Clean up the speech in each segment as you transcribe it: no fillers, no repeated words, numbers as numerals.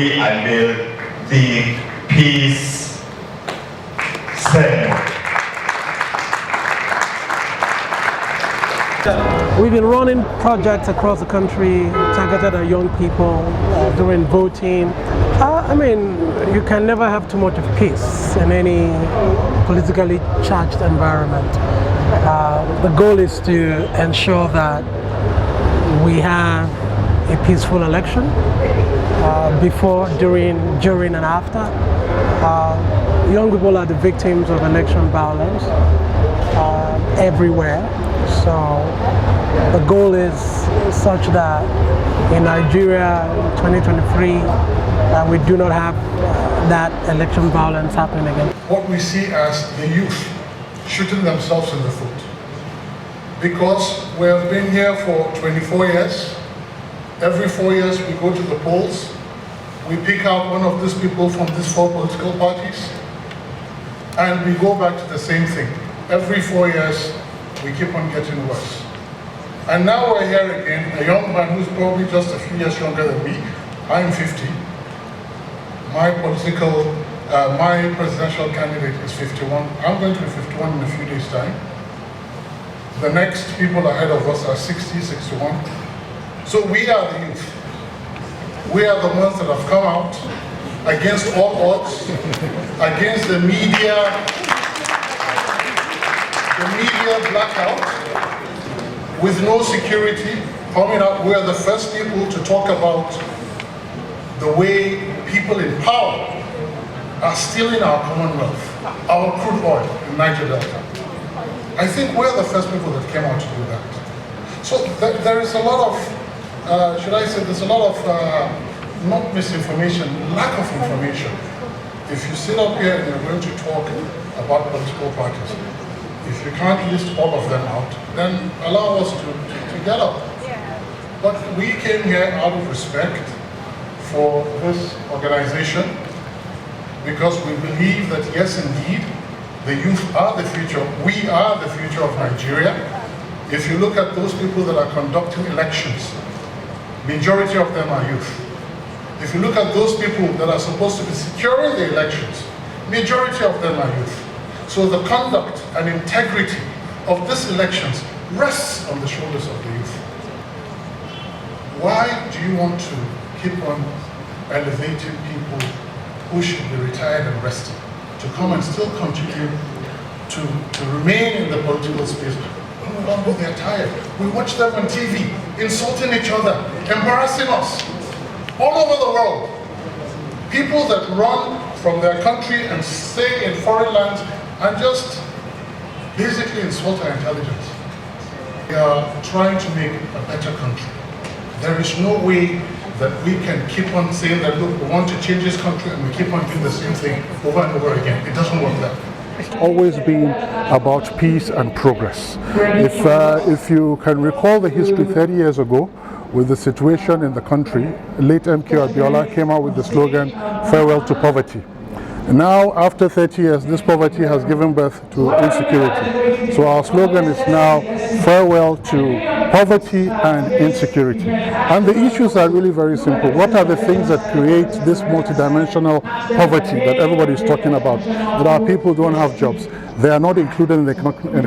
we unveil the peace ceremony. We've been running projects across the country targeted at young people during voting. I mean, you can never have too much of peace in any politically charged environment. The goal is to ensure that we have a peaceful election before, during, and after. Young people are the victims of election violence everywhere. So the goal is such that in Nigeria in 2023 we do not have that election violence happening again. What we see as the youth shooting themselves in the foot, because we have been here for 24 years. Every 4 years we go to the polls, we pick out one of these people from these 4 political parties, and we go back to the same thing. Every 4 years we keep on getting worse. And now we're here again, a young man who's probably just a few years younger than me. I'm 50. My presidential candidate is 51. I'm going to be 51 in a few days' time. The next people ahead of us are 60, 61. So we are the youth. We are the ones that have come out against all odds, against the media blackout, with no security, coming out. We are the first people to talk about the way people in power are stealing our commonwealth, our crude oil in Niger Delta. I think we're the first people that came out to do that. So there is a lot of, should I say, there's a lot of, not misinformation, lack of information. If you sit up here and you're going to talk about political parties, if you can't list all of them out, then allow us to get up. But we came here out of respect for this organization, because we believe that yes, indeed, the youth are the future. We are the future of Nigeria. If you look at those people that are conducting elections, majority of them are youth. If you look at those people that are supposed to be securing the elections, majority of them are youth. So the conduct and integrity of these elections rests on the shoulders of the youth. Why do you want to keep on elevating people who should be retired and resting to come and still continue to remain in the political space? Oh no, no, they're tired. We watch them on TV, insulting each other, embarrassing us. All over the world, people that run from their country and stay in foreign lands and just basically insult our intelligence. We are trying to make a better country. There is no way that we can keep on saying that, look, we want to change this country, and we keep on doing the same thing over and over again. It doesn't work that way. It's always been about peace and progress. If you can recall the history 30 years ago, with the situation in the country, late MK Abiola came out with the slogan, "Farewell to poverty." Now, after 30 years, this poverty has given birth to insecurity. So our slogan is now, "Farewell to poverty and insecurity." And the issues are really very simple. What are the things that create this multidimensional poverty that everybody is talking about? That our people don't have jobs. They are not included in the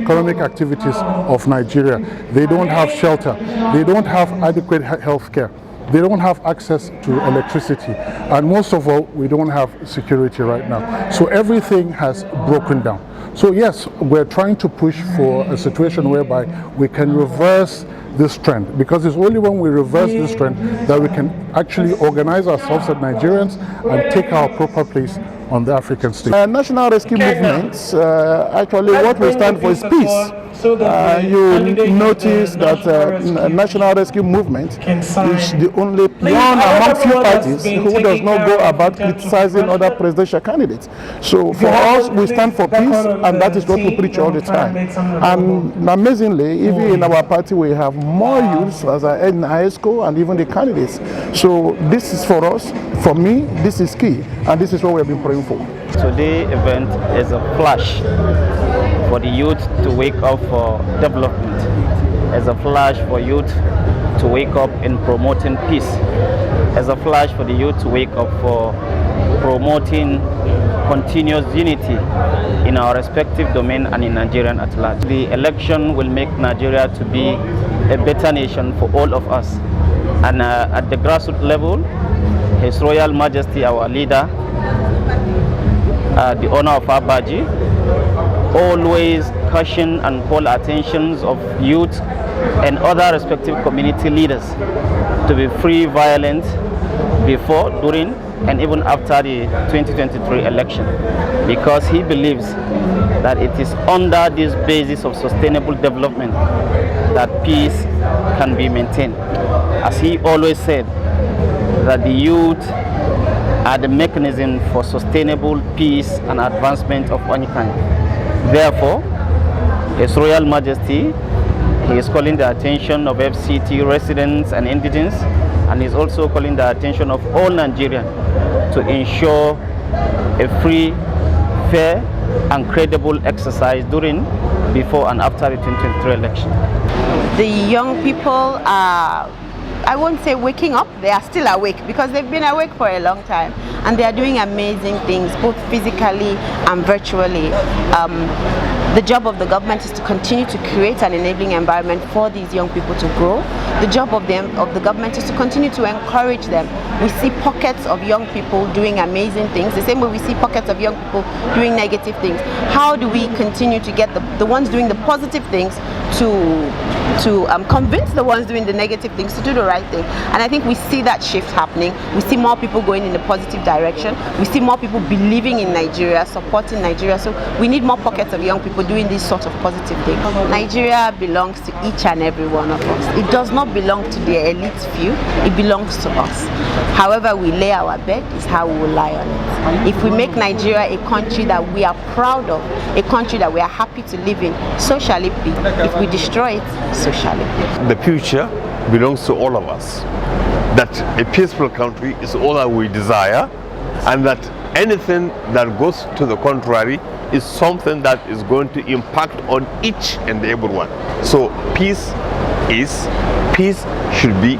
economic activities of Nigeria. They don't have shelter. They don't have adequate health care. They don't have access to electricity. And most of all, we don't have security right now. So everything has broken down. So yes, we're trying to push for a situation whereby we can reverse this trend, because it's only when we reverse this trend that we can actually organize ourselves as Nigerians and take our proper place on the African stage. National Rescue Movement, actually what we stand for is peace. You notice that National Rescue Movement is the only one among few parties who does not go about criticizing other presidential candidates. So for us, we stand for peace, and that is what we preach all the time. And amazingly, even in our party, we have more youths as in high school and even the candidates. So this is for us, for me, this is key, and this is what we have been praying for. Today's event is a flash for the youth to wake up for development. It's a flash for youth to wake up in promoting peace, as a flash for the youth to wake up for promoting continuous unity in our respective domain and in Nigeria at large. The election will make Nigeria to be a better nation for all of us. And at the grassroots level, His Royal Majesty, our leader, the owner of Abaji, always caution and call attentions of youth and other respective community leaders to be free, violent before, during, and even after the 2023 election, because he believes that it is under this basis of sustainable development that peace can be maintained. As he always said, that the youth are the mechanism for sustainable peace and advancement of any kind. Therefore, His Royal Majesty, he is calling the attention of FCT residents and indigents, and is also calling the attention of all Nigerians to ensure a free, fair, and credible exercise during, before, and after the 2023 election. The young people are, I won't say waking up, they are still awake because they've been awake for a long time, and they are doing amazing things both physically and virtually. The job of the government is to continue to create an enabling environment for these young people to grow. The job of the government is to continue to encourage them. We see pockets of young people doing amazing things, the same way we see pockets of young people doing negative things. How do we continue to get the ones doing the positive things to convince the ones doing the negative things to do the right thing? And I think we see that shift happening. We see more people going in a positive direction. We see more people believing in Nigeria, supporting Nigeria. So we need more pockets of young people doing these sort of positive things. Nigeria belongs to each and every one of us. It does not belong to the elite few. It belongs to us. However we lay our bed is how we will lie on it. If we make Nigeria a country that we are proud of, a country that we are happy to live in, so shall it be. If we destroy it, so shall it be. The future belongs to all of us. That a peaceful country is all that we desire, and that anything that goes to the contrary is something that is going to impact on each and every one. So peace is, peace should be,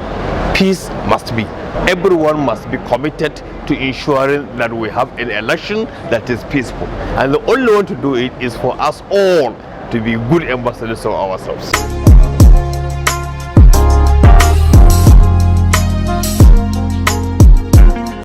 peace must be. Everyone must be committed to ensuring that we have an election that is peaceful. And the only way to do it is for us all to be good ambassadors of ourselves.